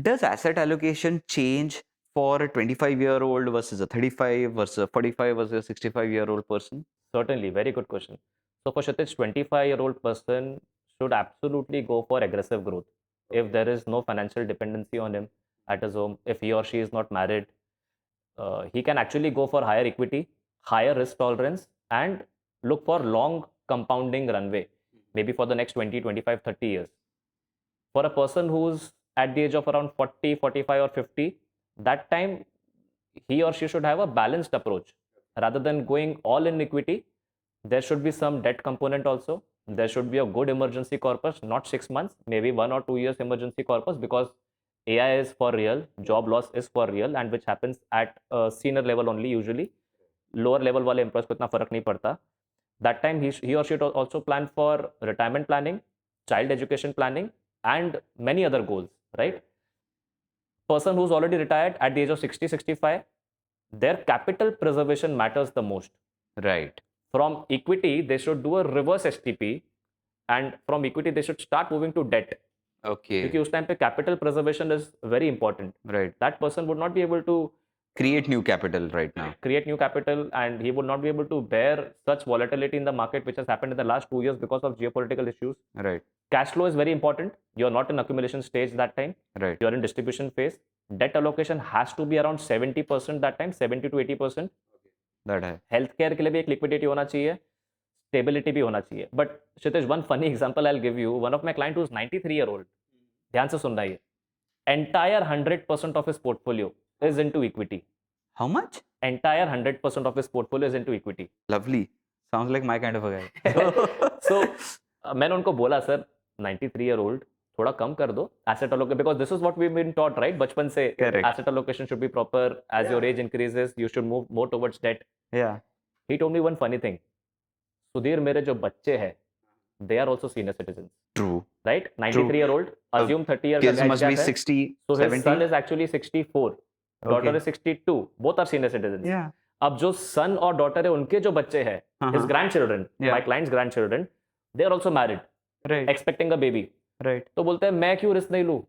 Does asset allocation change for a 25-year-old versus a 35 versus a 45 versus a 65-year-old person? Certainly, very good question. So for Kshitij, 25-year-old person should absolutely go for aggressive growth. If there is no financial dependency on him at his home, if he or she is not married, he can actually go for higher equity, higher risk tolerance, and look for long compounding runway, maybe for the next 20, 25, 30 years. For a person who's at the age of around 40, 45, or 50, that time he or she should have a balanced approach. Rather than going all in equity, there should be some debt component also. There should be a good emergency corpus, not 6 months, maybe 1 or 2 years emergency corpus, because AI is for real, job loss is for real, and which happens at a senior level only usually. Lower level वाले employees को इतना फर्क नहीं पड़ता. That time he or she should also plan for retirement planning, child education planning, and many other goals, right? Person who's already retired at the age of 60, 65, their capital preservation matters the most. Right. From equity, they should do a reverse STP, and from equity, they should start moving to debt. Okay. क्योंकि उस time पे capital preservation is very important. Right. That person would not be able to Create new capital right now. create new capital, and he would not be able to bear such volatility in the market which has happened in the last 2 years because of geopolitical issues. Right. Cash flow is very important. You're not in accumulation stage that time. Right. You're in distribution phase. Debt allocation has to be around 70% that time, 70 to 80%. That है. Healthcare के लिए भी एक liquidity होना चाहिए, stability भी होना चाहिए. But Kshitij, one funny example I'll give you. One of my client who's 93-year-old, ध्यान से सुन रहा है, entire 100% of his portfolio is into equity. How much? Entire 100% of his portfolio is into equity. Lovely. Sounds like my kind of a guy. So मैंने उनको बोला, sir 93-year-old थोड़ा कम कर दो asset allocation, because this is what we've been taught, right? बचपन से Correct. asset allocation should be proper. As your age increases, you should move more towards debt. Yeah. He told me one funny thing. Sudhir, मेरे जो बच्चे हैं, they are also senior citizens. True. Right? 93-year-old, assume 30 years Kids का must gap be है. 60, So his 70. son is actually 64. Daughter Okay. is 62. Both are senior citizens. Yeah. अब जो son और daughter है, उनके जो बच्चे हैं, his grandchildren, Yeah. my client's grandchildren, they are also married, Right. expecting a baby. Right. तो बोलते हैं मैं क्यों रिस्क नहीं लूं?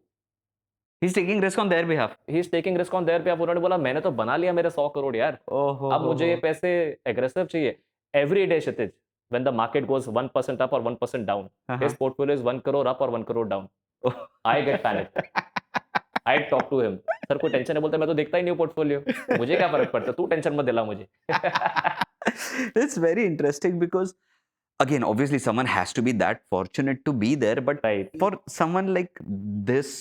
He's taking risk on their behalf. He is taking risk on their पे. अब उन्होंने बोला मैंने तो बना लिया मेरे 100 करोड़ यार, Oh. अब मुझे ये पैसे एग्रेसिव चाहिए. Every day Kshitij, when the market goes 1% up or 1% down, his portfolio is 1 crore up or 1 crore down. I get panicked. I talk to him. Sir कोई टेंशन है? बोलते मैं तो देखता ही नहीं हूँ पोर्टफोलियो, मुझे क्या फर्क पड़ता है, तू टेंशन मत दिला मुझे. It's very interesting because, again, obviously someone has to be that fortunate to be there, but Right. for someone like this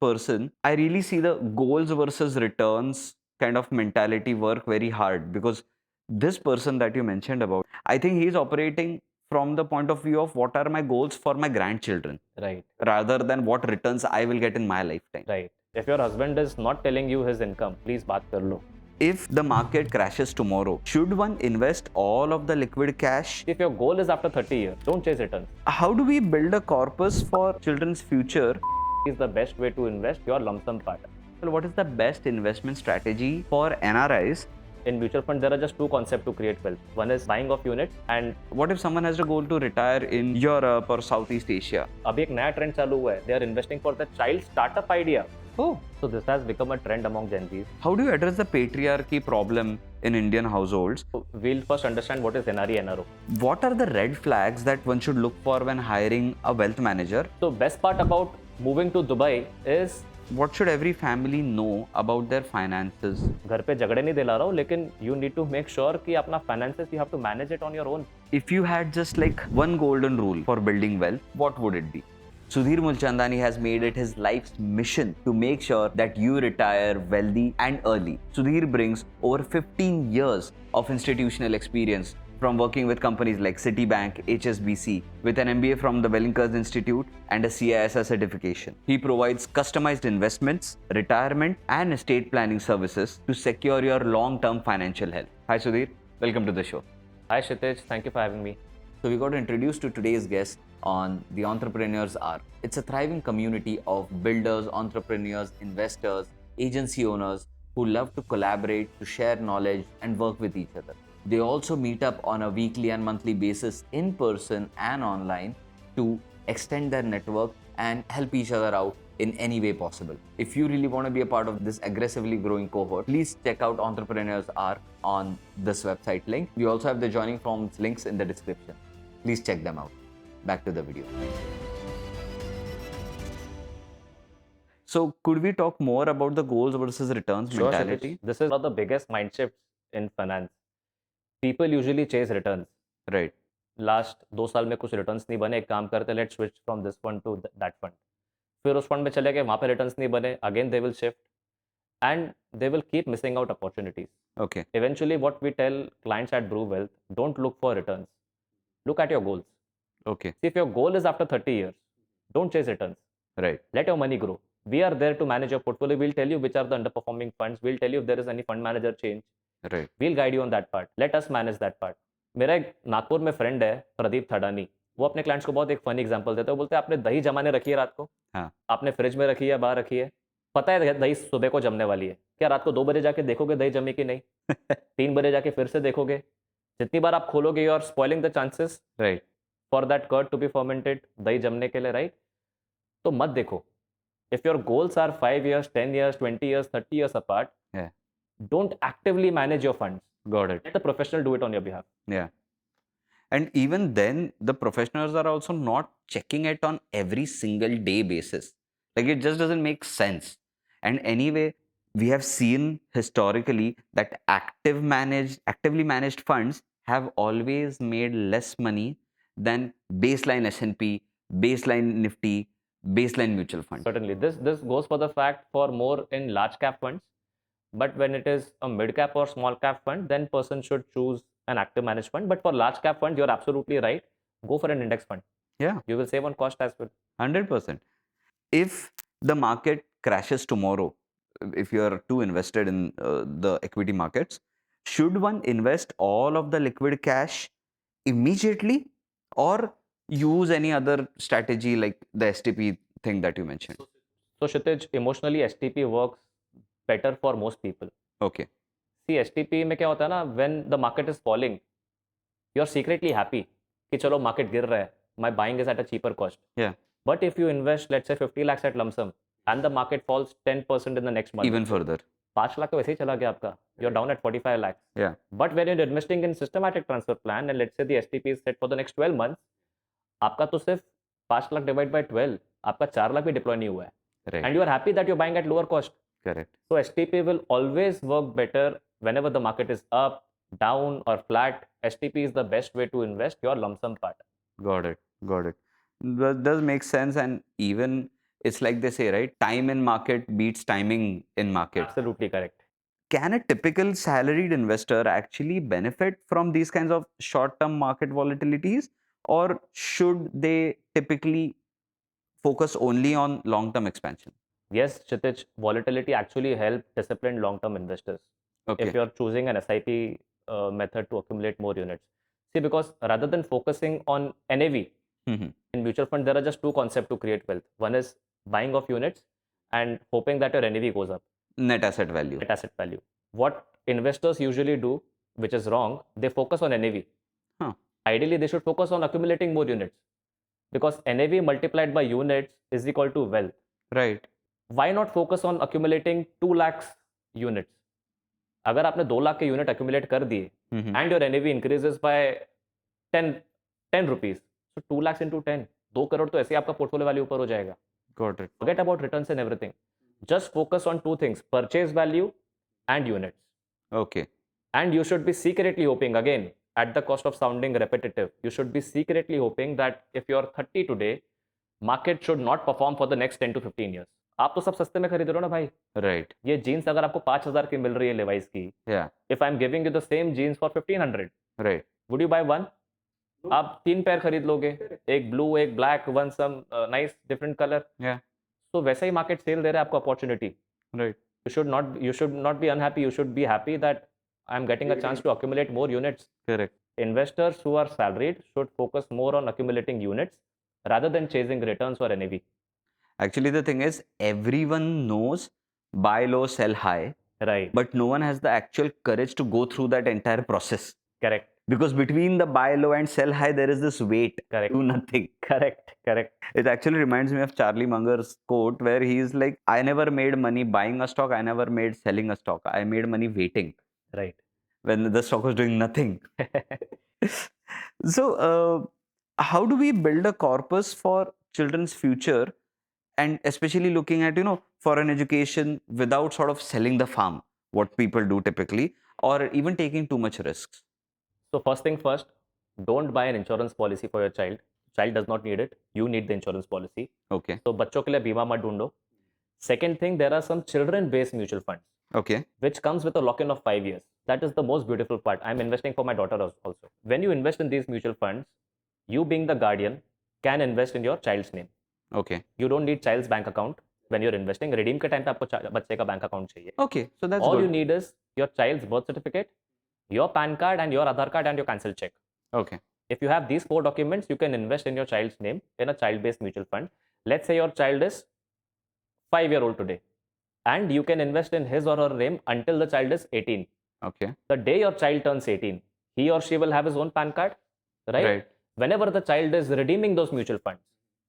person, I really see the goals versus returns kind of mentality work very hard, because this person that you mentioned about, I think he's operating from the point of view of what are my goals for my grandchildren, Right. rather than what returns I will get in my lifetime. Right. If your husband is not telling you his income, please बात कर लो. If the market crashes tomorrow, should one invest all of the liquid cash? If your goal is after 30 years, don't chase returns. How do we build a corpus for children's future? Is the best way to invest your lump sum part. Well, what is the best investment strategy for NRIs? In mutual fund, there are just two concepts to create wealth. One is buying of units, and What if someone has a goal to retire in Europe or Southeast Asia? अभी एक नया trend चालू हुआ है. They are investing for the child startup idea. Oh. So this has become a trend among Gen Zs. How do you address the patriarchy problem in Indian households? So we'll first understand what is NRE, NRO. What are the red flags that one should look for when hiring a wealth manager? So best part about moving to Dubai is What should every family know about their finances? घर पे झगड़े नहीं दिला रहा हूँ, लेकिन you need to make sure कि अपना finances you have to manage it on your own. If you had just like one golden rule for building wealth, what would it be? Sudhir Mulchandani has made it his life's mission to make sure that you retire wealthy and early. Sudhir brings over 15 years of institutional experience from working with companies like Citibank, HSBC, with an MBA from the Wellington Institute and a CISR certification. He provides customized investments, retirement, and estate planning services to secure your long-term financial health. Hi Sudhir, welcome to the show. Hi Kshitij, thank you for having me. So we got introduced to today's guest on The Entrepreneur's Arc. It's a thriving community of builders, entrepreneurs, investors, agency owners who love to collaborate, to share knowledge and work with each other. They also meet up on a weekly and monthly basis in person and online to extend their network and help each other out in any way possible. If you really want to be a part of this aggressively growing cohort, please check out Entrepreneurs Are on this website link. We also have the joining forms links in the description. Please check them out. Back to the video. So could we talk more about the goals versus returns Sure, mentality? Kshitij. This is one of the biggest mind shifts in finance. People usually chase returns. Right. Last 2 साल में कुछ returns नहीं बने, एक काम करते let switch from this fund to that fund, फिर उस फंड में चले गए, वहाँ पे रिटर्न्स नहीं बने, again they will shift and they will keep missing out opportunities. Okay. Eventually what we tell clients at Brew Wealth, don't look for returns, look at your goals. Okay. See, if your goal is after 30 years, don't chase returns, Right. let your money grow. We are there to manage your portfolio. We'll tell you which are the underperforming funds, we'll tell you if there is any fund manager change, Right. we'll guide you on that part, let us manage that part. मेरा एक नागपुर में friend है प्रदीप थडानी, वो अपने clients को बहुत एक funny example देता है. वो बोलते हैं आपने दही जमाने रखी है रात को, हाँ. आपने फ्रिज में रखी है, बाहर रखी है, पता है दही सुबह को जमने वाली है, क्या रात को 2 बजे जाके देखोगे दही जमी कि नहीं? 3 बजे जाके फिर से देखोगे, जितनी बार आप खोलोगे you are spoiling the chances Right. For that curd to be fermented, दही जमने के लिए, राइट? तो मत देखो. If your goals are 5 years, 10 years, 20 years, 30 years apart, Yeah. don't actively manage your funds. Got it. Let the professional do it on your behalf. Yeah. And even then, the professionals are also not checking it on every single day basis. Like it just doesn't make sense. And anyway, we have seen historically that actively managed funds have always made less money than baseline S&P, baseline Nifty, baseline mutual fund. Certainly, this goes for the fact for more in large cap funds, but when it is a mid cap or small cap fund, then person should choose an active managed fund. But for large cap fund, you're absolutely right. Go for an index fund. Yeah, You will save on cost as well. 100%. If the market crashes tomorrow, if you are too invested in the equity markets, should one invest all of the liquid cash immediately or use any other strategy like the STP thing that you mentioned? So Kshitij, emotionally STP works better for most people. Okay. See, STP में क्या होता है ना, when the market is falling, you're secretly happy कि चलो market गिर रहा है, my buying is at a cheaper cost. Yeah. But if you invest, let's say 50 lakhs at lump sum, and the market falls 10% in the next month, Even further. 5 lakh तो वैसे ही चला गया आपका, you're down at 45 lakhs. Yeah. But when you're investing in systematic transfer plan, and let's say the STP is set for the next 12 months, आपका तो सिर्फ 5 lakh divide by 12, आपका 4 लाख भी डिप्लॉय नहीं हुआ है. Right. And you are happy that you're buying at lower cost. Correct. So STP will always work better whenever the market is up, down or flat. STP is the best way to invest your lump sum part. Got it. Got it. That does make sense. And even it's like they say, right? Time in market beats timing in market. Absolutely correct. Can a typical salaried investor actually benefit from these kinds of short-term market volatilities, or should they typically focus only on long-term expansion? Yes, Kshitij, volatility actually helps disciplined long-term investors. Okay. If you're choosing an SIP method to accumulate more units. See, because rather than focusing on NAV, Mhm. in mutual fund, there are just two concepts to create wealth. One is buying of units and hoping that your NAV goes up, Net asset value. net asset value. What investors usually do, which is wrong, they focus on NAV. Huh. Ideally, they should focus on accumulating more units, because NAV multiplied by units is equal to wealth. Right. Why not focus on accumulating 2 lakhs units? अगर आपने 2 लाख के unit accumulate कर दिए Mhm. and your NAV increases by 10 rupees, so 2 lakhs into 10, 2 crore तो ऐसे ही आपका portfolio value ऊपर हो जाएगा. Got it. Forget about returns and everything. Just focus on two things: purchase value and units. Okay. And you should be secretly hoping, again, at the cost of sounding repetitive, you should be secretly hoping that if you're 30 today, market should not perform for the next 10 to 15 years. आप तो सब सस्ते में खरीद रहे हो ना भाई. Right. ये जीन्स अगर आपको 5,000 की मिल रही है लेवाइस की, Yeah. if I'm giving you the same jeans for 1,500, Right. would you buy one? आप 3 पैर खरीद लोगे, एक ब्लू, एक black, one some nice different colour. Yeah. तो वैसा ही मार्केट सेल दे रहा है आपको opportunity. Right. You should not be unhappy. You should be happy that I'm getting a chance to accumulate more units. Correct. Investors who are salaried should focus more on accumulating units rather than chasing returns or NAV. Actually, the thing is, everyone knows buy low, sell high, Right. but no one has the actual courage to go through that entire process. Correct. Because between the buy low and sell high, there is this wait Correct. to nothing. Correct. It actually reminds me of Charlie Munger's quote where he's like, I never made money buying a stock. I never made selling a stock. I made money waiting Right. when the stock was doing nothing. So, how do we build a corpus for children's future, and especially looking at, foreign education without sort of selling the farm, what people do typically, or even taking too much risks? So first thing first, don't buy an insurance policy for your child. Child does not need it. You need the insurance policy. Okay. So बच्चों के लिए बीमा मत ढूंढो. Second thing, there are some children-based mutual funds, Okay. which comes with a lock-in of 5 years. That is the most beautiful part. I'm investing for my daughter also. When you invest in these mutual funds, you being the guardian can invest in your child's name. Okay. You don't need child's bank account when you're investing. Redeem के time पे आपको बच्चे का bank account चाहिए. Okay. So that's All good. you need is your child's birth certificate, your PAN card, and your Aadhaar card and your cancel check. Okay. If you have these 4 documents, you can invest in your child's name in a child-based mutual fund. Let's say your child is 5-year-old today, and you can invest in his or her name until the child is 18. Okay. The day your child turns 18, he or she will have his own PAN card, right? Right. Whenever the child is redeeming those mutual funds,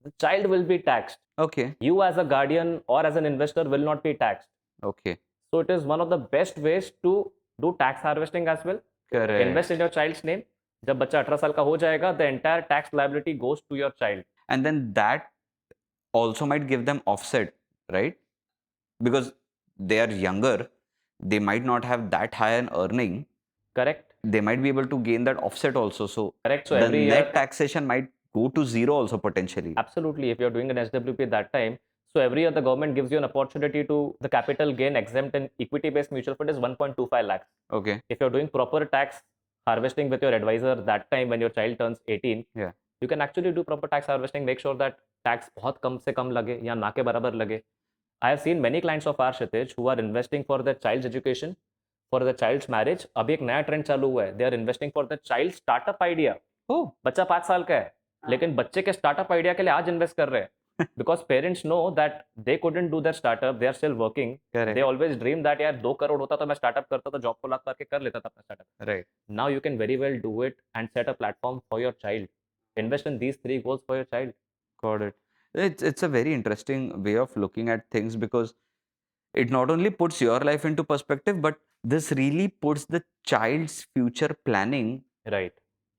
the child will be taxed. Okay. You as a guardian or as an investor will not be taxed. Okay. So it is one of the best ways to do tax harvesting as well. Correct. Invest in your child's name. जब बच्चा 18 साल का हो जाएगा, the entire tax liability goes to your child. And then that also might give them offset, right? Because they are younger, they might not have that high an earning. Correct. They might be able to gain that offset also. So Correct. So the every net year, taxation might go to zero also potentially. absolutely. If you're doing an SWP at that time, so every year the government gives you an opportunity to the capital gain exempt in equity-based mutual fund is 1.25 lakhs. Okay. If you're doing proper tax harvesting with your advisor that time when your child turns 18, Yeah. you can actually do proper tax harvesting. Make sure that tax बहुत कम से कम लगे या ना के बराबर लगे. I have seen many clients of ours, Kshitij, who are investing for their child's education, for their child's marriage. अभी एक नया ट्रेंड चालू हुआ है. They are investing for the child startup idea. Oh. बच्चा 5 साल का है, लेकिन बच्चे के स्टार्टअप आइडिया के लिए आज इन्वेस्ट कर रहे हैं. Because parents know that they couldn't do their startup, they are still working. Correct. They always dream that यार 2 करोड़ होता तो मैं स्टार्टअप करता, तो जॉब को लग करके कर लेता था अपना startup. Right. Now you can very well do it and set a platform for your child. Invest in these 3 goals for your child. Got it. It's a very interesting way of looking at things, because it not only puts your life into perspective, but this really puts the child's future planning Right.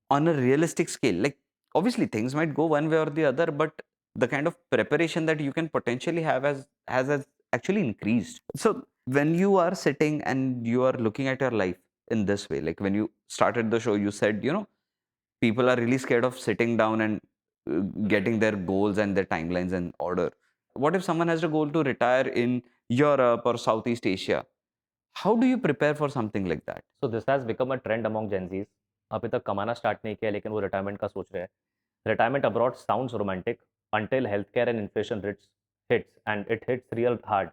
on a realistic scale. Like, obviously things might go one way or the other, but the kind of preparation that you can potentially have has actually increased. So when you are sitting and you are looking at your life in this way, like when you started the show, you said, people are really scared of sitting down and getting their goals and their timelines in order. What if someone has a goal to retire in Europe or Southeast Asia? How do you prepare for something like that? So this has become a trend among Gen Zs. अभी तक कमाना start नहीं किया, लेकिन वो retirement का सोच रहे हैं. Retirement abroad sounds romantic until healthcare and inflation hits, and it hits real hard.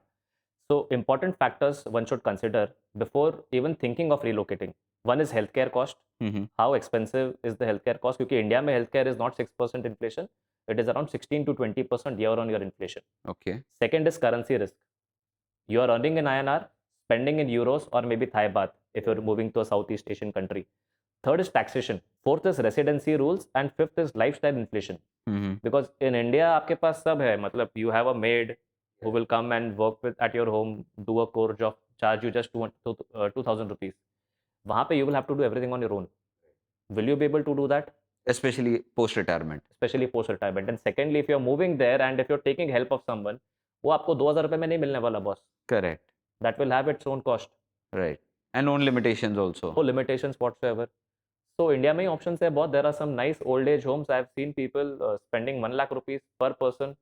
So important factors one should consider before even thinking of relocating. One is healthcare cost. Mm-hmm. How expensive is the healthcare cost? Because India में healthcare is not 6% inflation. It is around 16 to 20% year-on-year inflation. Okay. Second is currency risk. You are earning in INR, spending in euros or maybe Thai baht if you're moving to a Southeast Asian country. Third is taxation. Fourth is residency rules, and fifth is lifestyle inflation. Mm-hmm. Because in India आपके पास सब है. मतलब you have a maid who will come and work at your home, do a core job, charge you just 2,000 rupees. वहाँ पे you will have to do everything on your own. Will you be able to do that? Especially post-retirement. Especially post-retirement. And secondly, if you're moving there and if you're taking help of someone, वो आपको 2,000 रुपए में नहीं मिलने वाला, boss. Correct. That will have its own cost. Right. And own limitations also. No limitations whatsoever. So India में options है बहुत. There are some nice old age homes. I've seen people spending 1 lakh rupees per person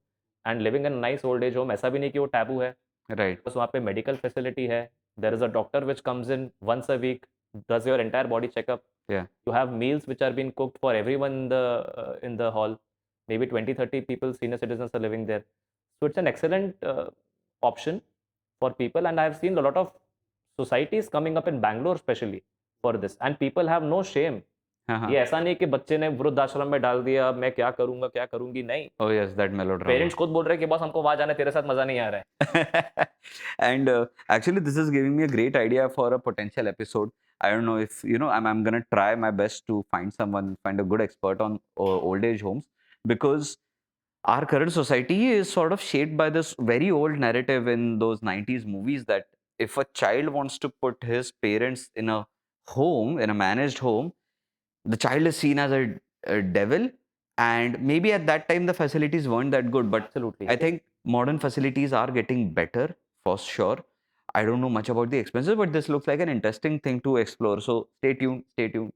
and living in a nice old age home. ऐसा भी नहीं कि वो taboo है. Right. So वहाँ पे medical facility है. There is a doctor which comes in once a week, does your entire body checkup. Yeah. You have meals which are being cooked for everyone in the hall. Maybe 20-30 people, senior citizens, are living there. So it's an excellent option for people. And I've seen a lot of societies coming up in Bangalore especially for this. And people have no shame. Uh-huh. ये ऐसा नहीं कि बच्चे ने वृद्धाश्रम में डाल दिया, मैं क्या करूंगा क्या करूंगी, नहीं. Oh yes, that melodrama. Parents खुद बोल रहे हैं कि बॉस हमको वहां जाने, तेरे साथ मजा नहीं आ रहा है. And actually this is giving me a great idea for a potential episode. I don't know if, I'm going to try my best to find a good expert on old age homes, because our current society is sort of shaped by this very old narrative in those 90s movies that if a child wants to put his parents in a home, in a managed home, the child is seen as a devil. And maybe at that time the facilities weren't that good, but Absolutely. I think modern facilities are getting better for sure. I don't know much about the expenses, but this looks like an interesting thing to explore. So stay tuned, stay tuned.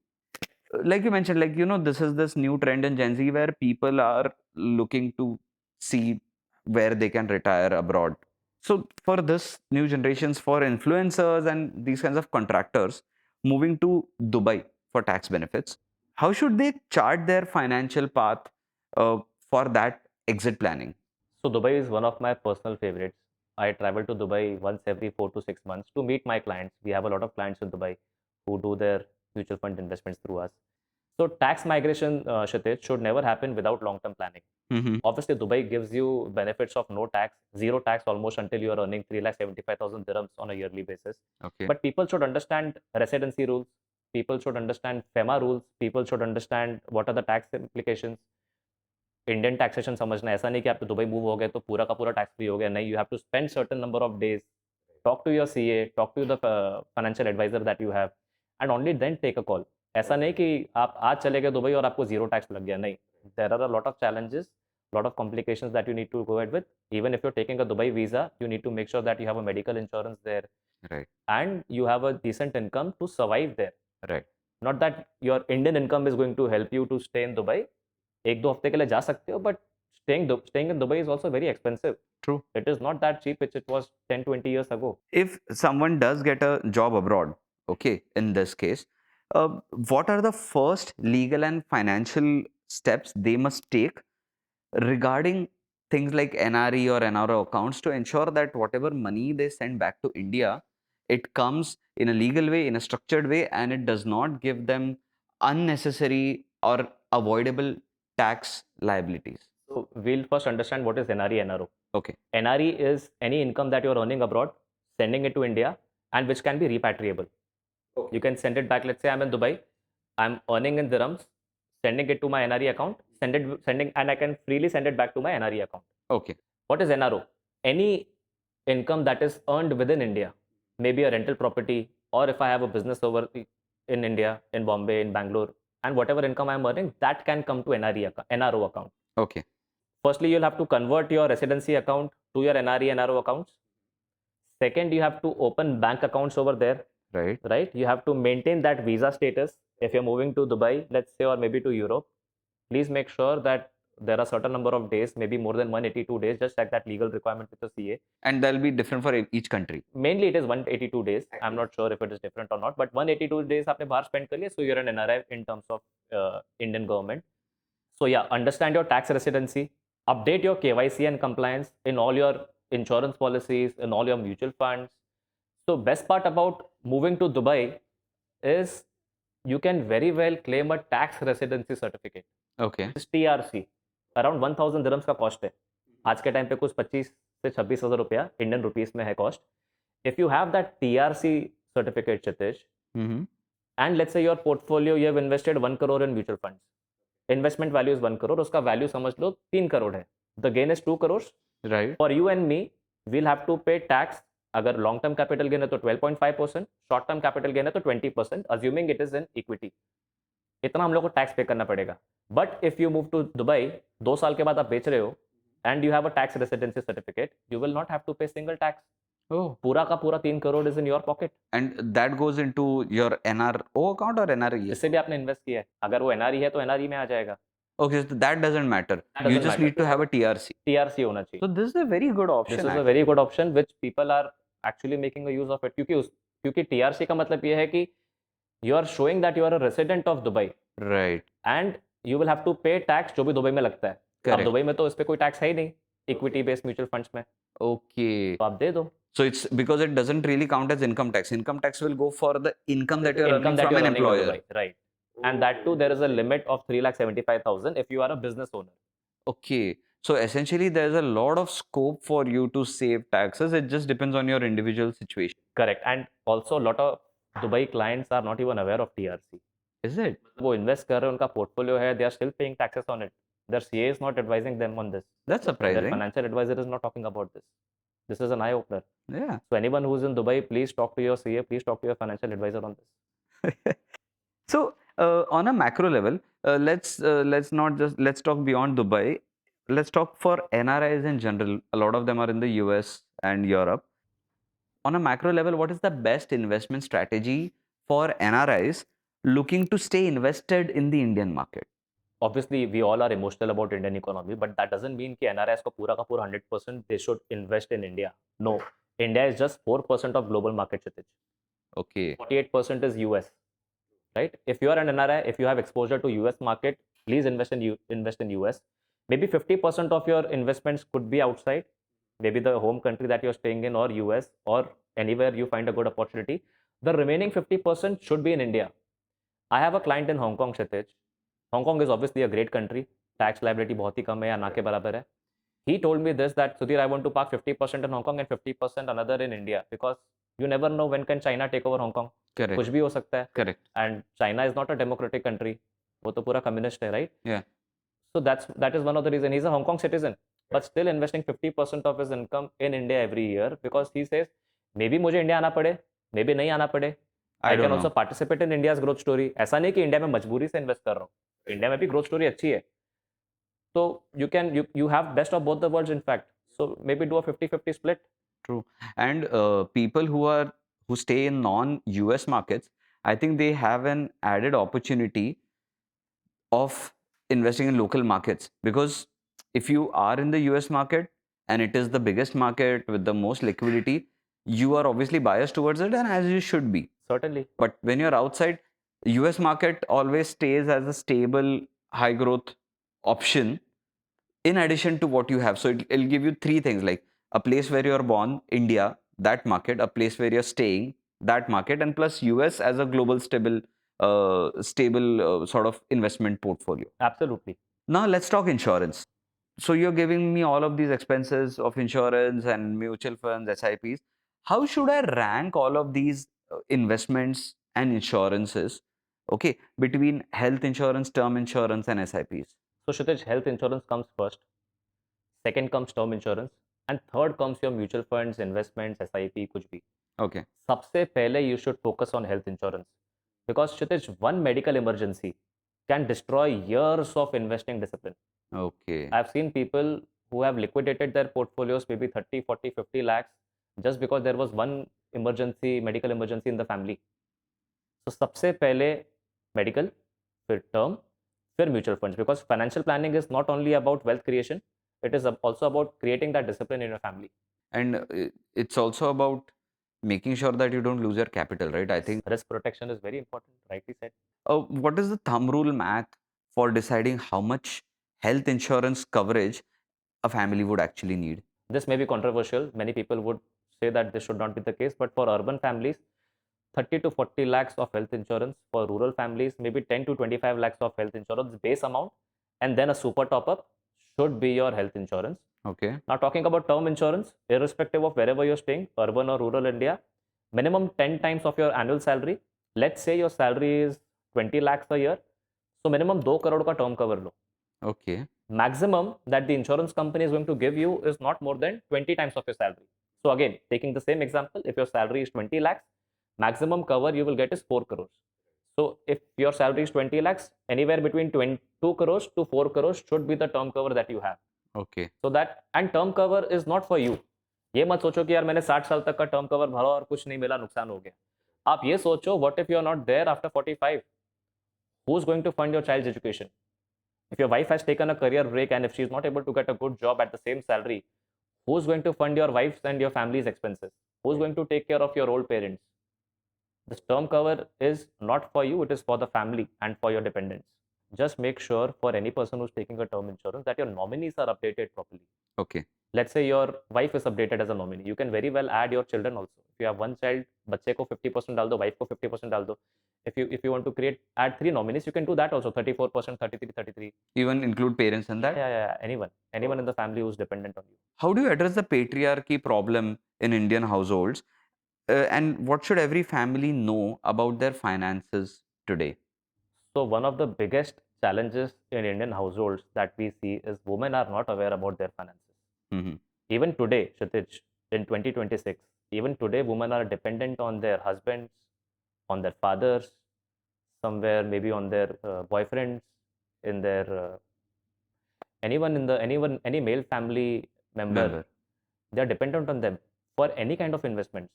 Like you mentioned, like, this is this new trend in Gen Z where people are looking to see where they can retire abroad. So for this new generations, for influencers and these kinds of contractors moving to Dubai for tax benefits, how should they chart their financial path uh, for that exit planning? So Dubai is one of my personal favorites. I travel to Dubai once every 4 to 6 months to meet my clients. We have a lot of clients in Dubai who do their mutual fund investments through us. So tax migration, Kshitij, should never happen without long-term planning. Mm-hmm. Obviously, Dubai gives you benefits of no tax, zero tax almost until you are earning 3,75,000 dirhams on a yearly basis. Okay. But people should understand residency rules. People should understand FEMA rules. People should understand what are the tax implications. Indian taxation समझना, ऐसा नहीं कि आप Dubai move हो गए तो पूरा का पूरा टैक्स फ्री हो गया, नहीं, you have to spend certain number of days, talk to your CA, talk to the financial advisor that you have, and only then take a call. ऐसा नहीं कि आप आज चले गए दुबई और आपको जीरो टैक्स लग गया, नहीं. There are a lot of challenges, lot of complications that you need to go ahead with. Even if you're taking a Dubai visa, you need to make sure that you have a medical insurance there, Right. and you have a decent income to survive there. Right. Not that your Indian income is going to help you to stay in Dubai. एक दो हफ्ते के लिए जा सकते हो, but staying in Dubai is also very expensive. True. It is not that cheap which it was 10-20 years ago. If someone does get a job abroad, okay, in this case, what are the first legal and financial steps they must take regarding things like NRE or NRO accounts to ensure that whatever money they send back to India, it comes in a legal way, in a structured way, and it does not give them unnecessary or avoidable tax liabilities? So we'll first understand what is NRE, NRO. Okay. NRE is any income that you're earning abroad, sending it to India, and which can be repatriable. Okay. You can send it back. Let's say I'm in Dubai, I'm earning in dirhams, sending it to my NRE account, and I can freely send it back to my NRE account. Okay. What is NRO? Any income that is earned within India, maybe a rental property, or if I have a business over in India, in Bombay, in Bangalore, and whatever income I'm earning, that can come to NRO account. Okay. Firstly, you'll have to convert your residency account to your NRE, NRO accounts. Second, you have to open bank accounts over there. Right. Right? You have to maintain that visa status. If you're moving to Dubai, let's say, or maybe to Europe, please make sure that there are certain number of days, maybe more than 182 days, just like that legal requirement with the CA. And they'll be different for each country. Mainly it is 182 days. I'm not sure if it is different or not, but 182 days आपने बाहर spend कर लिया, so you're an NRI in terms of Indian government. So yeah, understand your tax residency, update your KYC and compliance in all your insurance policies, in all your mutual funds. So best part about moving to Dubai is you can very well claim a tax residency certificate. Okay. This TRC around 1000 dirhams का cost है. आज के time पे कुछ 25 से 26,000 रुपया Indian rupees में है cost. If you have that TRC certificate, Kshitij, and let's say your portfolio, you have invested 1 crore in mutual funds. Investment value is 1 crore, उसका value समझ लो 3 crore है. The gain is 2 crores. Right. For you and me, we'll have to pay tax. अगर long term capital gain है तो 12.5%, short term capital gain है तो 20%, assuming it is in equity. इतना हम लोग को टैक्स पे करना पड़ेगा. But if you move to Dubai, 2 साल के बाद आप बेच रहे हो and you have a tax residency certificate, you will not have to pay single tax. पूरा का पूरा 3 crore is in your pocket. And that goes into your NRO account और एनआरई? जिससे भी आपने इन्वेस्ट किया है, अगर वो एनआरई है तो एनआरई में आ जाएगा. Okay, so that doesn't matter. You just need to have a TRC. TRC होना चाहिए. So this is a very good option. This is a very good option which people are actually making a use of it. क्योंकि TRC का मतलब ये है कि you are showing that you are a resident of Dubai. Right. And you will have to pay tax जो भी Dubai में लगता है. अब दुबई में तो इस पे कोई टैक्स है ही नहीं, इक्विटी बेस्ड म्यूचुअल फंड्स में. Okay. तो आप दे दो. So it's because it doesn't really count as income tax. Income tax will go for the income that you're earning from an employer. Right. And that too, there is a limit of 3,75,000 if you are a business owner. Okay. So essentially, there's a lot of scope for you to save taxes. It just depends on your individual situation. Correct. And also a lot of Dubai clients are not even aware of TRC. Is it? वो invest कर रहे हैं, उनका portfolio है, they are still paying taxes on it. Their CA is not advising them on this. That's Their surprising. financial advisor is not talking about this. This is an eye opener. Yeah. So anyone who's in Dubai, please talk to your CA, please talk to your financial advisor on this. So on a macro level, let's not just let's talk beyond Dubai. Let's talk for NRIs in general. A lot of them are in the US and Europe. On a macro level, what is the best investment strategy for NRIs looking to stay invested in the Indian market? Obviously, we all are emotional about Indian economy, but that doesn't mean कि NRIs को पूरा का पूरा 100% they should invest in India. No, India is just 4% of global market, Kshitij. Okay. 48% is US, right? If you are an NRI, if you have exposure to US market, please invest in US. Maybe 50% of your investments could be outside, maybe the home country that you're staying in, or US, or anywhere you find a good opportunity. The remaining 50% should be in India. I have a client in Hong Kong, Kshitij. Hong Kong is obviously a great country. Tax liability बहुत ही कम है या ना के बराबर है. He told me this that Sudhir, I want to park 50% in Hong Kong and 50% another in India because you never know when can China take over Hong Kong. Correct. कुछ भी हो सकता है. Correct. And China is not a democratic country. वो तो पूरा communist है, right? Yeah. So that is one of the reason. He's a Hong Kong citizen, but still investing 50% of his income in India every year because he says maybe मुझे India आना पड़े, maybe नहीं आना पड़े. I can also participate in India's growth story. ऐसा नहीं कि India में मजबूरी से इन्वेस्ट कर रहा हूँ. इंडिया में भी ग्रोथ स्टोरी अच्छी है. So you have best of both the worlds in fact. So maybe do a 50-50 split. True. And people who stay in non-US markets, I think they have an added opportunity of investing in local markets because if you are in the US market and it is the biggest market with the most liquidity, you are obviously biased towards it and as you should be. Certainly. But when you're outside, US market always stays as a stable, high growth option in addition to what you have. So it'll give you three things like a place where you're born, India, that market, a place where you're staying, that market, and plus US as a global stable sort of investment portfolio. Absolutely. Now let's talk insurance. So you're giving me all of these expenses of insurance and mutual funds, SIPs. How should I rank all of these investments and insurances, okay, between health insurance, term insurance, and SIPs? So Kshitij, health insurance comes first. Second comes term insurance, and third comes your mutual funds, investments, SIP, कुछ भी. Okay. सबसे पहले you should focus on health insurance because Kshitij, one medical emergency can destroy years of investing discipline. Okay. I've seen people who have liquidated their portfolios maybe 30, 40, 50 lakhs just because there was one medical emergency in the family. So सबसे पहले medical, फिर term, फिर mutual funds because financial planning is not only about wealth creation, it is also about creating that discipline in your family. And it's also about making sure that you don't lose your capital, right? I think risk protection is very important, rightly said. What is the thumb rule math for deciding how much health insurance coverage a family would actually need? This may be controversial. Many people would say that this should not be the case, but for urban families, 30 to 40 lakhs of health insurance. For rural families, maybe 10 to 25 lakhs of health insurance base amount, and then a super top up should be your health insurance. Okay. Now talking about term insurance, irrespective of wherever you're staying, urban or rural India, minimum 10 times of your annual salary. Let's say your salary is 20 lakhs a year. So minimum 2 crore ka term cover lo. Okay. Maximum that the insurance company is going to give you is not more than 20 times of your salary. So again, taking the same example, if your salary is 20 lakhs, maximum cover you will get is 4 crores. So if your salary is 20 lakhs, anywhere between 2 crores to 4 crores should be the term cover that you have. Okay. So that, and term cover is not for you. ये मत सोचो कि यार मैंने 60 साल तक का term cover भरा और कुछ नहीं मिला, नुकसान हो गया. आप ये सोचो, what if you are not there after 45? Who's going to fund your child's education? If your wife has taken a career break and if she is not able to get a good job at the same salary, who's going to fund your wife's and your family's expenses? Who's going to take care of your old parents? This term cover is not for you, it is for the family and for your dependents. Just make sure for any person who's taking a term insurance that your nominees are updated properly. Okay. Let's say your wife is updated as a nominee. You can very well add your children also. If you have one child, बच्चे को 50% डाल दो, wife को 50% डाल दो. If you want to add 3 nominees, you can do that also. 34%, 33. Even include parents in that? Yeah. Anyone in the family who's dependent on you. How do you address the patriarchy problem in Indian households? And what should every family know about their finances today? So one of the biggest challenges in Indian households that we see is women are not aware about their finances. Hmm. Even today, Kshitij, in 2026, even today, women are dependent on their husbands, on their fathers, somewhere maybe on their boyfriends, in their any male family member. Member. They are dependent on them for any kind of investments.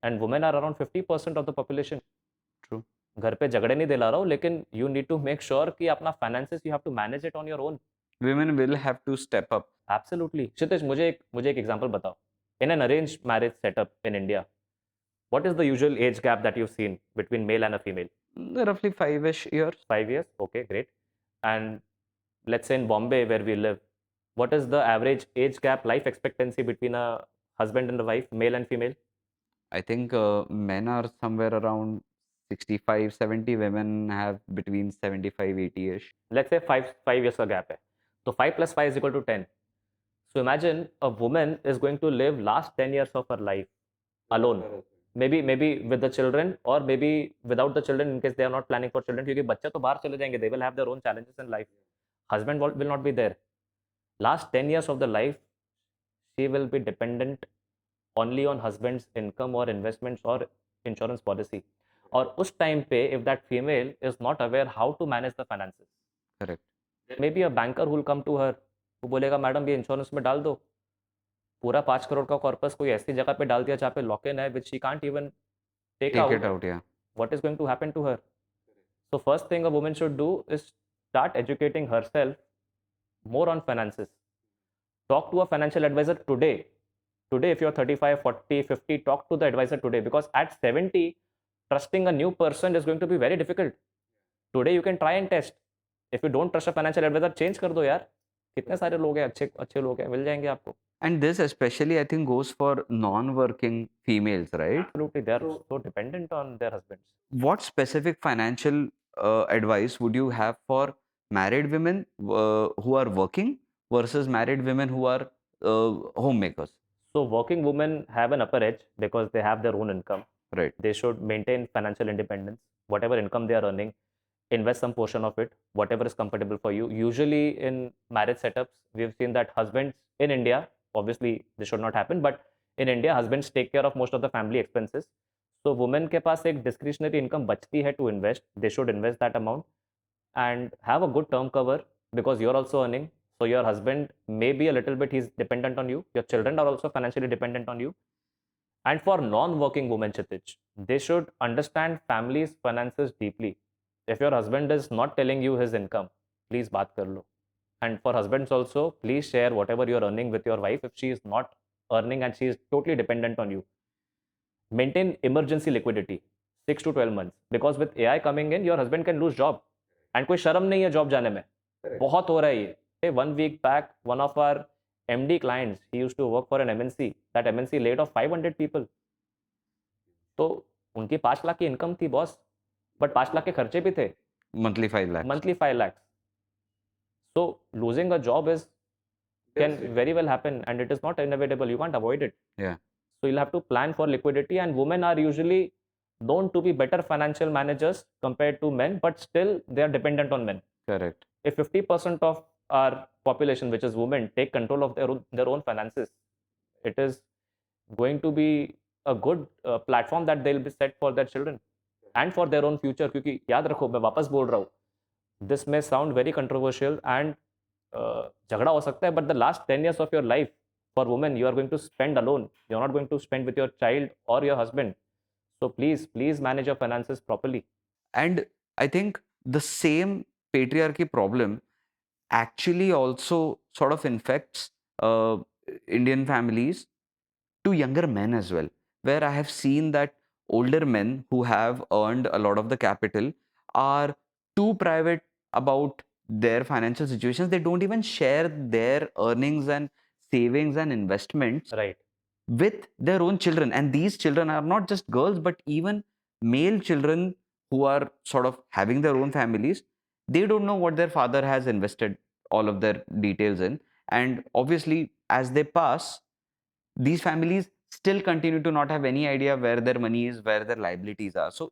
And women are around 50% of the population. True. घर पे झगड़े नहीं दिला रहा हूँ, लेकिन you need to make sure कि अपना finances you have to manage it on your own. Women will have to step up. Absolutely. Kshitij, मुझे एक example बताओ. In an arranged marriage setup in India, what is the usual age gap that you've seen between male and a female? Roughly 5-ish years. 5 years? Okay, great. And let's say in Bombay, where we live, what is the average age gap, life expectancy between a husband and a wife, male and female? I think men are somewhere around 65, 70. Women have between 75, 80-ish. Let's say five years का gap है. So 5 plus 5 is equal to 10. So imagine a woman is going to live last 10 years of her life alone. Maybe with the children, or maybe without the children in case they are not planning for children, क्योंकि बच्चे तो बाहर चले जाएंगे, they will have their own challenges in life. Husband will not be there. Last 10 years of the life, she will be dependent only on husband's income or investments or insurance policy. और उस time पे if that female is not aware how to manage the finances, Correct. maybe a banker who will come to her, वो बोलेगा madam ये insurance में डाल दो, पूरा 5 करोड़ का कॉर्पस कोई ऐसी जगह पे डाल दिया जहाँ पे लॉक इन है, which she can't even take Take out. it out, yeah. What is going to happen to her? So first thing a woman should do is start educating herself more on finances. Talk to a financial advisor today. Today, if you're 35, 40, 50, talk to the advisor today, because at 70, trusting a new person is going to be very difficult. Today, you can try and test. If you don't trust a financial advisor, change कर दो यार. कितने सारे लोग हैं, अच्छे अच्छे लोग हैं, मिल जाएंगे आपको. And this especially, I think, goes for non-working females, right? Absolutely, they are so dependent on their husbands. What specific financial advice would you have for married women who are working versus married women who are homemakers? So working women have an upper edge because they have their own income. Right. They should maintain financial independence. Whatever income they are earning, invest some portion of it, whatever is comfortable for you. Usually in marriage setups, we've seen that husbands in India, obviously this should not happen, but in India, husbands take care of most of the family expenses. So women के पास एक discretionary income बचती है to invest. They should invest that amount and have a good term cover, because you're also earning. So your husband may be a little bit, he's dependent on you. Your children are also financially dependent on you. And for non-working women, Kshitij, they should understand family's finances deeply. If your husband is not telling you his income, please baat kar lo. And for husbands also, please share whatever you're earning with your wife if she is not earning and she is totally dependent on you. Maintain emergency liquidity, 6 to 12 months. Because with AI coming in, your husband can lose job. And कोई शर्म नहीं है job जाने में. बहुत हो रहा है ये. 1 week back, one of our MD clients, he used to work for an MNC. That MNC laid off 500 people. तो उनकी 5 लाख की इनकम थी बॉस, बट 5 लाख के खर्चे भी थे. Monthly 5 lakhs. Monthly 5 lakhs. So losing a job can very well happen, and it is not inevitable. You can't avoid it. Yeah. So you'll have to plan for liquidity, and women are usually known to be better financial managers compared to men, but still they are dependent on men. Correct. If 50% of our population, which is women, take control of their own finances, it is going to be a good platform that they'll be set for their children and for their own future. क्योंकि याद रखो, मैं वापस बोल रहा हूँ, this may sound very controversial and झगड़ा हो सकता है, but the last 10 years of your life for women, you are going to spend alone. You're not going to spend with your child or your husband. So please manage your finances properly. And I think the same patriarchy problem actually also sort of infects Indian families to younger men as well, where I have seen that older men who have earned a lot of the capital are too private about their financial situations. They don't even share their earnings and savings and investments Right. with their own children. And these children are not just girls, but even male children who are sort of having their own families. They don't know what their father has invested all of their details in. And obviously, as they pass, these families still continue to not have any idea where their money is, where their liabilities are. So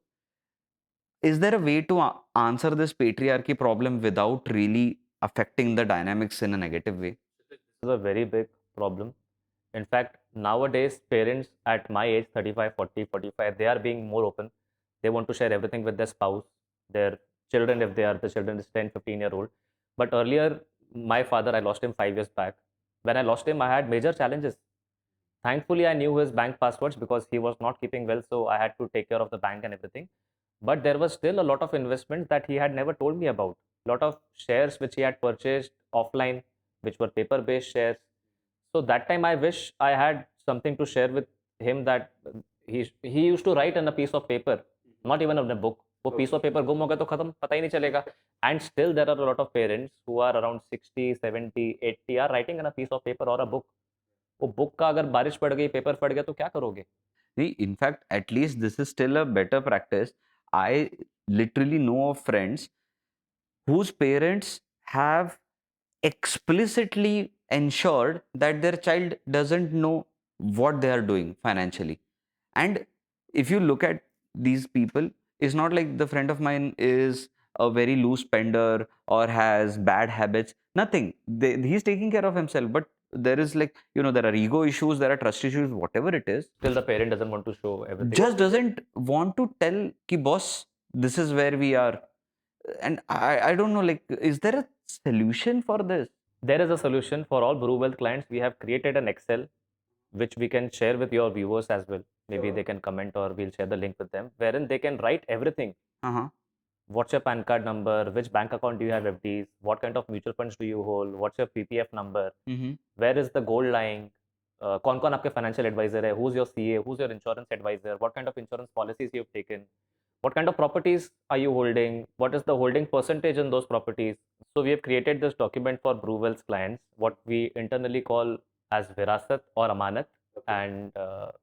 is there a way to answer this patriarchy problem without really affecting the dynamics in a negative way? This is a very big problem. In fact, nowadays, parents at my age, 35, 40, 45, they are being more open. They want to share everything with their spouse, their children, if they are the children is 10, 15-year-old. But earlier, my father, I lost him 5 years back. When I lost him, I had major challenges. Thankfully, I knew his bank passwords because he was not keeping well, so I had to take care of the bank and everything. But there was still a lot of investments that he had never told me about. A lot of shares which he had purchased offline, which were paper-based shares. So that time, I wish I had something to share with him that he used to write on a piece of paper, not even on a book. वो piece of paper गुम हो गया तो खत्म पता ही नहीं चलेगा. And still there are a lot of parents who are around 60, 70, 80 are writing on a piece of paper or a book. वो बुक का अगर बारिश पड़ गई पेपर फट गया तो क्या करोगे? In fact, at least this is still a better practice. I literally know of friends whose parents have explicitly ensured that their child doesn't know what they are doing financially. And if you look at these people, it's not like the friend of mine is a very loose spender or has bad habits. Nothing. He's taking care of himself. But there is like, there are ego issues, there are trust issues, whatever it is. Still the parent doesn't want to show everything. Just doesn't want to tell ki boss, this is where we are. And I don't know, like, is there a solution for this? There is a solution for all Brew Wealth clients. We have created an Excel which we can share with your viewers as well. Maybe they can comment or we'll share the link with them, wherein they can write everything. What's your PAN card number? Which bank account do you have FDs? What kind of mutual funds do you hold? What's your PPF number? Where is the gold lying? कौन-कौन आपके financial advisor है? Who's your CA? Who's your insurance advisor? What kind of insurance policies you've taken? What kind of properties are you holding? What is the holding percentage in those properties? So we have created this document for Brew Wealth's clients, what we internally call as Virasat or Amanat. And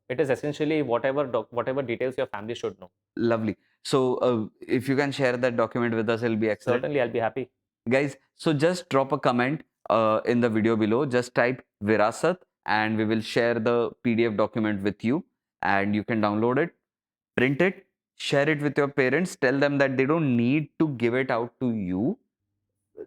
it is essentially whatever details your family should know. Lovely. So if you can share that document with us, it'll be excellent. Certainly, I'll be happy. Guys, so just drop a comment in the video below. Just type Virasat and we will share the PDF document with you and you can download it, print it, share it with your parents. Tell them that they don't need to give it out to you.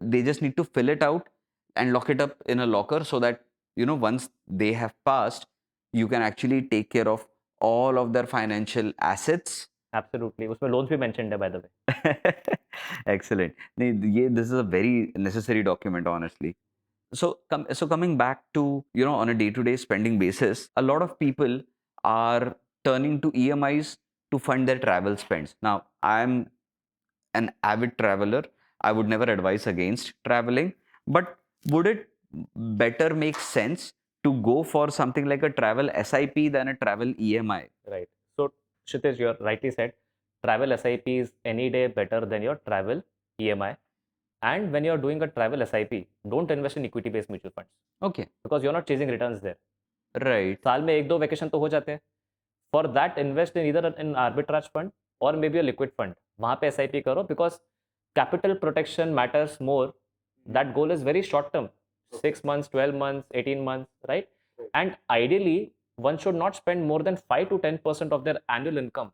They just need to fill it out and lock it up in a locker so that, once they have passed, you can actually take care of all of their financial assets. Absolutely. उसमें loans भी mentioned है, by the way. Excellent. This is a very necessary document, honestly. So coming back to, on a day-to-day spending basis, a lot of people are turning to EMIs to fund their travel spends. Now, I'm an avid traveler. I would never advise against traveling, but would it better make sense to go for something like a travel SIP than a travel EMI? Right. So, Kshitij, you rightly said, travel SIP is any day better than your travel EMI. And when you're doing a travel SIP, don't invest in equity-based mutual funds. Okay. Because you're not chasing returns there. Right. साल में 1-2 vacation तो हो जाते हैं. For that, invest in either an arbitrage fund or maybe a liquid fund. वहाँ पे SIP करो because capital protection matters more. That goal is very short term. 6 months, 12 months, 18 months, right? And ideally, one should not spend more than 5 to 10% of their annual income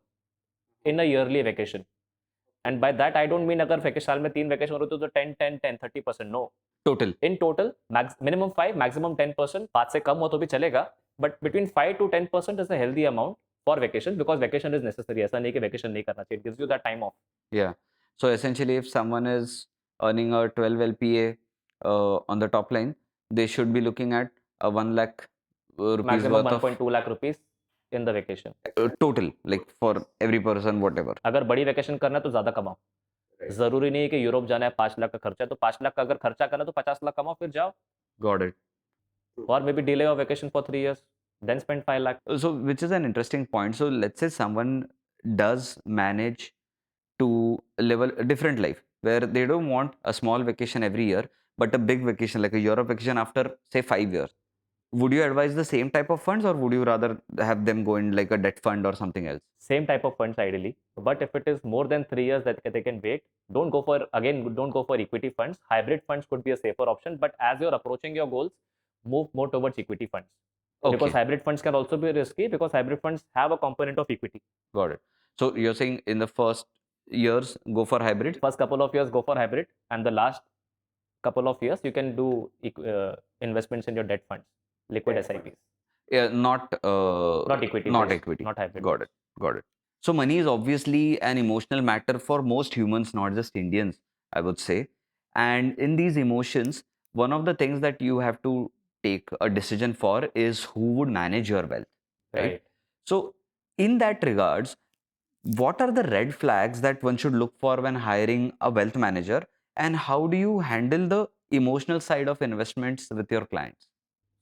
in a yearly vacation. And by that, I don't mean अगर vacation साल में 3 vacation हो रहे तो 10, 10, 10, 30%. No. Total. In total, minimum 5, maximum 10%. 5 से कम हो तो भी चलेगा. But between 5 to 10% is a healthy amount for vacation because vacation is necessary. ऐसा नहीं कि vacation नहीं करना चाहिए. It gives you that time off. Yeah. So essentially, if someone is earning a 12 LPA on the top line, they should be looking at a 1 lakh rupees Maximum worth 1.2 lakh rupees in the vacation. Total, like for every person, whatever. अगर बड़ी vacation करना है तो ज़्यादा कमाओ. ज़रूरी नहीं है कि यूरोप जाना है 5 लाख का खर्चा है तो 5 लाख का अगर खर्चा करना है तो 50 लाख कमाओ फिर जाओ. Got it. Or maybe delay your vacation for 3 years, then spend 5 lakh. So, which is an interesting point. So, let's say someone does manage to live a different life where they don't want a small vacation every year, but a big vacation like a Europe vacation after say 5 years. Would you advise the same type of funds or would you rather have them go in like a debt fund or something else? Same type of funds ideally, but if it is more than 3 years that they can wait, don't go for equity funds. Hybrid funds could be a safer option, but as you're approaching your goals, move more towards equity funds. Because Okay, hybrid funds can also be risky because hybrid funds have a component of equity. got it. So you're saying in the first years, go for hybrid? First couple of years, go for hybrid, and the last couple of years, you can do investments in your debt funds, liquid SIPs, Yeah, not equity not based, equity. not hybrid Got based. it. Got it. So money is obviously an emotional matter for most humans, not just Indians, I would say. And in these emotions, one of the things that you have to take a decision for is who would manage your wealth, right? Right. So in that regards, what are the red flags that one should look for when hiring a wealth manager, and how do you handle the emotional side of investments with your clients?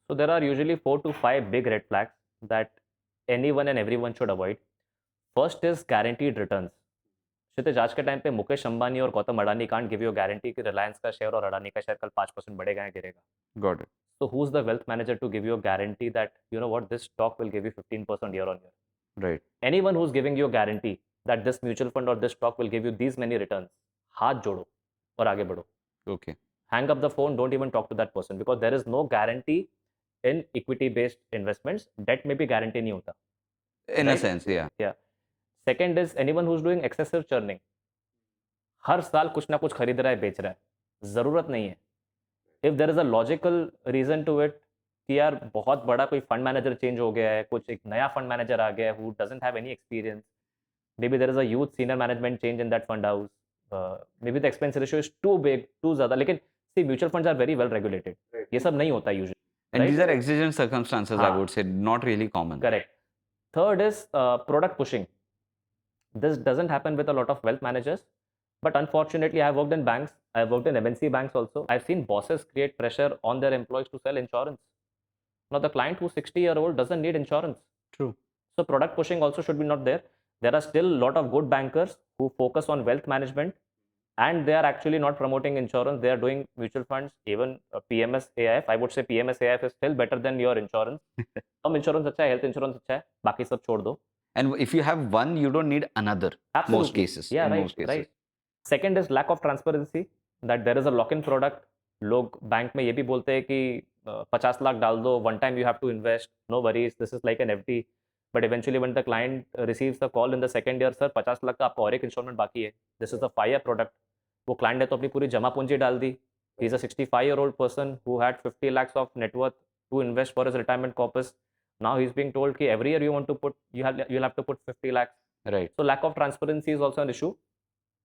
So there are usually 4 to 5 big red flags that anyone and everyone should avoid. First is guaranteed returns. क्षितिज आज के time पे मुकेश अंबानी और Gautam Adani can't give you guarantee कि रिलायंस का share और अडानी का share कल 5% बढ़ेगा या गिरेगा. Got it. So who's the wealth manager to give you a guarantee that you know what, this stock will give you 15% year on year? Right. Anyone who's giving you a guarantee that this mutual fund or this stock will give you these many returns, हाथ जोड़ो और आगे बढ़ो. Okay. Hang up the phone, don't even talk to that person because there is no guarantee in equity based investments. Debt में भी guarantee नहीं होता. In a Right? sense, yeah. Yeah. Second is anyone who's doing excessive churning. हर साल कुछ ना कुछ खरीद रहा है, बेच रहा है, जरूरत नहीं है. If there is a logical reason to it कि यार बहुत बड़ा कोई फंड मैनेजर चेंज हो गया है, कुछ एक नया फंड मैनेजर आ गया है who doesn't have any experience, maybe there is a huge senior management change in that fund house, maybe the expense ratio is too big, too ज़्यादा. लेकिन see mutual funds are very well regulated. ये सब नहीं होता usually. And Right? these are exigent circumstances, I हाँ. would say, not really common. Correct. Third is product pushing. This doesn't happen with a lot of wealth managers, but unfortunately, I've worked in banks. I've worked in MNC banks also. I've seen bosses create pressure on their employees to sell insurance. Now, the client who's 60-year-old doesn't need insurance. True. So, product pushing also should be not there. There are still a lot of good bankers who focus on wealth management, and they are actually not promoting insurance. They are doing mutual funds, even PMS AIF. I would say PMS AIF is still better than your insurance. Some insurance अच्छा है, health insurance अच्छा है, बाकी सब छोड़ दो. And if you have one, you don't need another. Absolutely. Most cases. Yeah, in right, most cases. right. Second is lack of transparency, that there is a lock-in product. लोग bank में ये भी बोलते हैं कि 50 लाख डाल दो, one time you have to invest, no worries, this is like an FD. But eventually when the client receives the call in the second year, sir 50 lakh का आपका और एक इंस्टॉलमेंट बाकी है, this is a 5-year product. वो client ने तो अपनी पूरी जमा पूंजी डाल दी. He is a 65-year-old person who had 50 lakhs of net worth to invest for his retirement corpus. Now he's being told कि every year you want to put, you'll have to put 50 lakhs. Right. So lack of transparency is also an issue.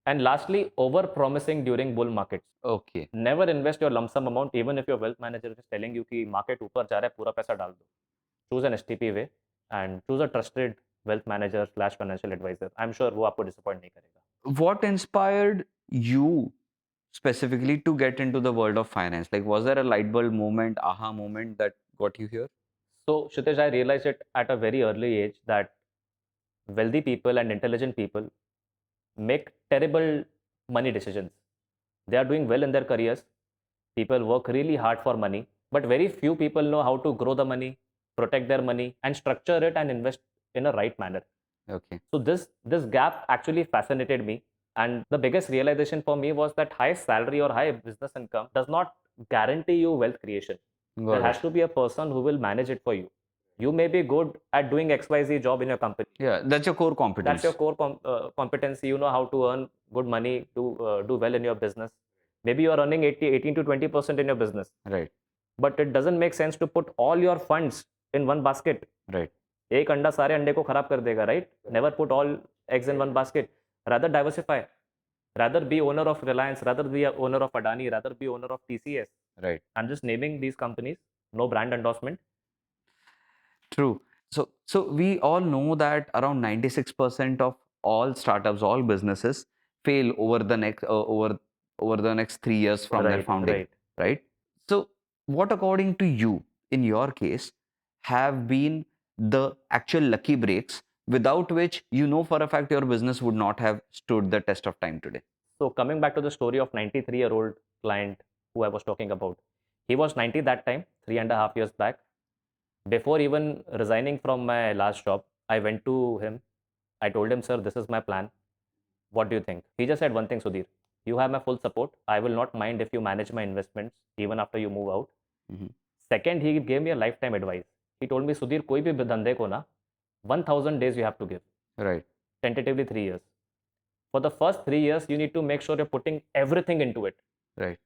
And lastly, over promising during bull markets. Okay. Never invest your lump sum amount even if your wealth manager is telling you कि market ऊपर जा रहा है, पूरा पैसा डाल दो. Choose an STP way and choose a trusted wealth manager / financial advisor. I'm sure वो आपको disappoint नहीं करेगा. What inspired you specifically to get into the world of finance? Like, was there a light bulb moment, aha moment that got you here? So Kshitij, I realized it at a very early age that wealthy people and intelligent people make terrible money decisions. They are doing well in their careers. People work really hard for money, but very few people know how to grow the money, protect their money, and structure it and invest in a right manner. Okay. So this gap actually fascinated me, and the biggest realization for me was that high salary or high business income does not guarantee you wealth creation. Got There it. has to be a person who will manage it for you. You may be good at doing XYZ job in your company. Yeah, that's your core competence. That's your core competency. You know how to earn good money to do well in your business. Maybe you are earning 18 to 20% in your business, Right. but it doesn't make sense to put all your funds in one basket. Right. एक अंडा सारे अंडे को खराब कर देगा, right? Never put all eggs in one basket. Rather diversify. Rather be owner of Reliance. Rather be a owner of Adani. Rather be owner of TCS. Right. I'm just naming these companies. No brand endorsement. True. So we all know that around 96% of all startups, all businesses fail over the next over the next 3 years from their Right, founding. right. Right. So what, according to you, in your case, have been the actual lucky breaks without which you know for a fact your business would not have stood the test of time today? So coming back to the story of 93-year-old client who I was talking about, he was 90 that time, 3.5 years back. Before even resigning from my last job, I went to him. I told him, sir, this is my plan. What do you think? He just said one thing, Sudhir, you have my full support. I will not mind if you manage my investments even after you move out. Mhm. Second, he gave me a lifetime advice. He told me, Sudhir, कोई भी धंधे को ना 1000 days you have to give. Right. Tentatively 3 years. For the first 3 years, you need to make sure you're putting everything into it. Right.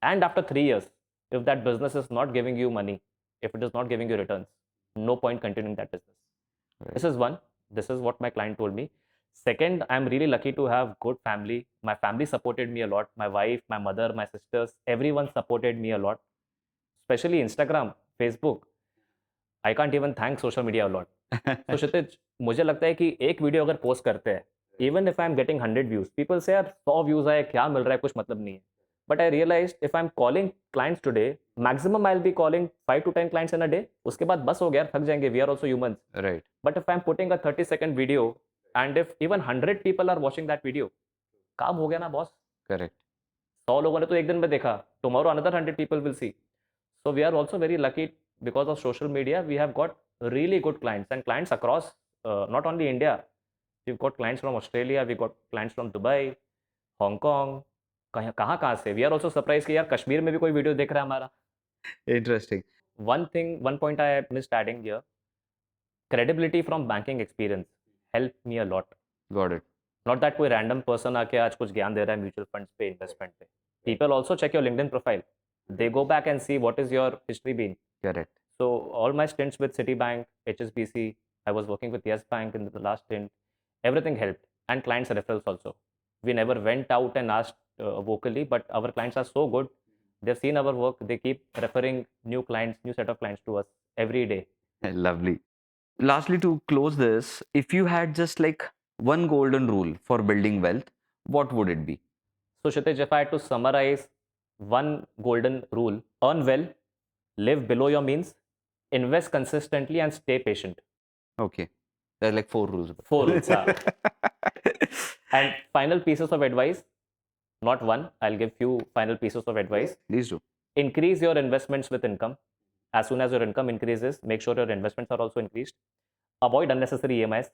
And after 3 years, if that business is not giving you money, if it is not giving you returns, no point continuing that business. Right. This is one. This is what my client told me. Second, I'm really lucky to have good family. My family supported me a lot. My wife, my mother, my sisters, everyone supported me a lot. Especially Instagram, Facebook. I can't even thank social media a lot. So Kshitij, मुझे लगता है कि एक video अगर post करते हैं, even if I'm getting 100 views, people say यार 100 views आए, क्या मिल रहा है, कुछ मतलब नहीं है. But I realized if I'm calling clients today, maximum I'll be calling 5 to 10 clients in a day. उसके बाद बस हो गया, थक जाएंगे. We are also humans. Right. But if I'm putting a 30-second video, and if even 100 people are watching that video, काम हो गया ना बॉस. Correct. 100 लोगों ने तो एक दिन में देखा. Tomorrow another 100 people will see. So we are also very lucky because of social media. We have got really good clients and clients across not only India. We've got clients from Australia. We've got clients from Dubai, Hong Kong. कहाँ से. We are also surprised कि यार कश्मीर में भी कोई video देख रहा है हमारा. Interesting. One point I missed adding here. Credibility from banking experience helped me a lot. Got it. Not that कोई random person आके आज कुछ ज्ञान दे रहा है म्यूचुअल फंड्स पे, इन्वेस्टमेंट पे. People also check your LinkedIn profile. They go back and see what is your history been. Correct. So all my stints with Citibank, HSBC, I was working with Yes Bank in the last stint. Everything helped, and clients referrals also. We never went out and asked vocally, but our clients are so good. They've seen our work. They keep referring new clients, new set of clients to us every day. Lovely. Lastly, to close this, if you had just like one golden rule for building wealth, what would it be? So Kshitij, if I had to summarize one golden rule, earn well, live below your means, invest consistently, and stay patient. Okay. There are like 4 rules. 4 rules, yeah. And final pieces of advice, not one, I'll give few final pieces of advice. Please do. Increase your investments with income. As soon as your income increases, make sure your investments are also increased. Avoid unnecessary EMIs.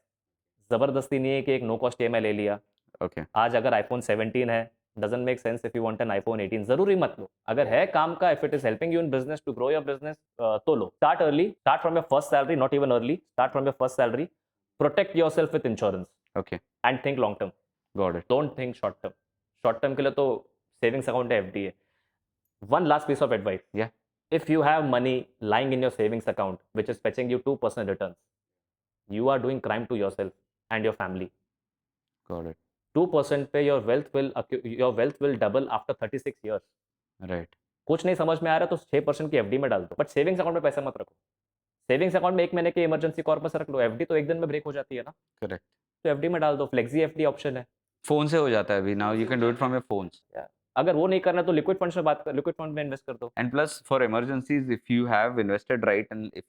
जबरदस्ती नहीं है कि एक no cost EMI ले लिया. Okay. आज अगर iPhone 17 है, doesn't make sense if you want an iPhone 18. जरूरी मत लो. अगर है काम का, if it is helping you in business to grow your business, तो लो. Start early. Start from your first salary, not even early. Start from your first salary. Protect yourself with insurance. Okay. And think long term. Got it. Don't think short term. Short term के लिए तो savings account है, FD है. One last piece of advice. Yeah. If you have money lying in your savings account, which is fetching you 2% returns, you are doing crime to yourself and your family. Got it. 2% पे your wealth will double after 36 years. Right. कुछ नहीं समझ में आ रहा तो 6% की FD में डाल दो, बट सेविंग्स अकाउंट में पैसा मत रखो. सेविंग्स अकाउंट में 1 महीने की इमरजेंसी कॉर्पस रख लो. FD तो एक दिन में ब्रेक हो जाती है ना. Correct. तो FD में डाल दो. फ्लेक्सी FD ऑप्शन है. फोन से हो जाता है अभी. Now you can do it from your phones. अगर वो नहीं करना तो लिक्विड फंड्स में लिक्विड फंड में इन्वेस्ट कर दो. And plus for emergencies, if you have invested right and if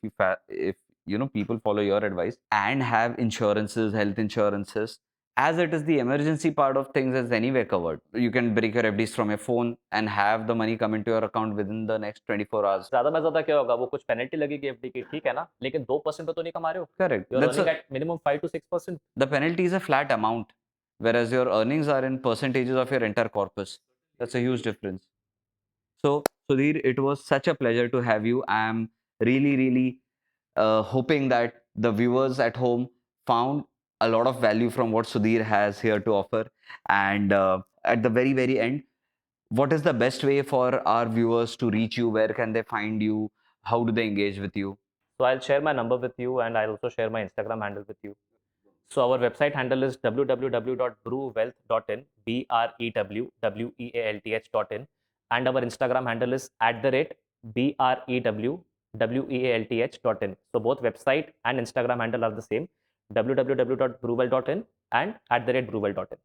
you know people follow your advice and have insurances, health insurances, as it is the emergency part of things is anyway covered. You can break your FDs from your phone and have the money come into your account within the next 24 hours. ज्यादा में ज्यादा क्या होगा, वो कुछ penalty लगेगी FD की, ठीक है ना, लेकिन 2% तो नहीं कमा रहे हो. Correct. You're That's earning at minimum 5 to 6%. the penalty is a flat amount, whereas your earnings are in percentages of your entire corpus. That's a huge difference. So, Sudhir, it was such a pleasure to have you. I'm really hoping that the viewers at home found a lot of value from what Sudhir has here to offer. And at the very end, what is the best way for our viewers to reach you? Where can they find you? How do they engage with you? So I'll share my number with you, and I'll also share my Instagram handle with you. So our website handle is www.brewwealth.in, BREWWEALTH.in, and our Instagram handle is @BREWWEALTH.in. So both website and Instagram handle are the same, www.brewwealth.in and @brewwealth.in.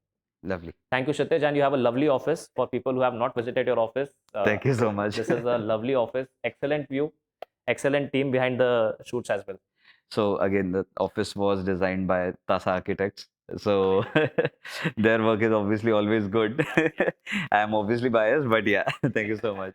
Lovely. Thank you, Kshitij, and you have a lovely office. For people who have not visited your office, Thank you so much. This is a lovely office, excellent view, excellent team behind the shoots as well. So again, the office was designed by Tasa Architects. So their work is obviously always good. I'm obviously biased, but yeah, thank you so much.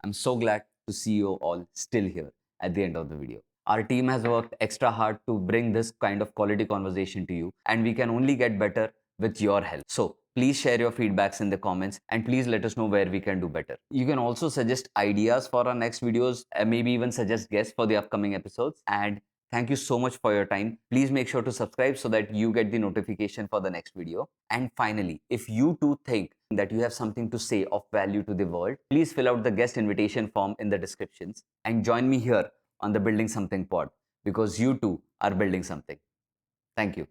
I'm so glad to see you all still here at the end of the video. Our team has worked extra hard to bring this kind of quality conversation to you, and we can only get better with your help. So Please share your feedbacks in the comments and please let us know where we can do better. You can also suggest ideas for our next videos and maybe even suggest guests for the upcoming episodes. And thank you so much for your time. Please make sure to subscribe so that you get the notification for the next video. And finally, if you too think that you have something to say of value to the world, please fill out the guest invitation form in the descriptions and join me here on the Building Something pod, because you too are building something. Thank you.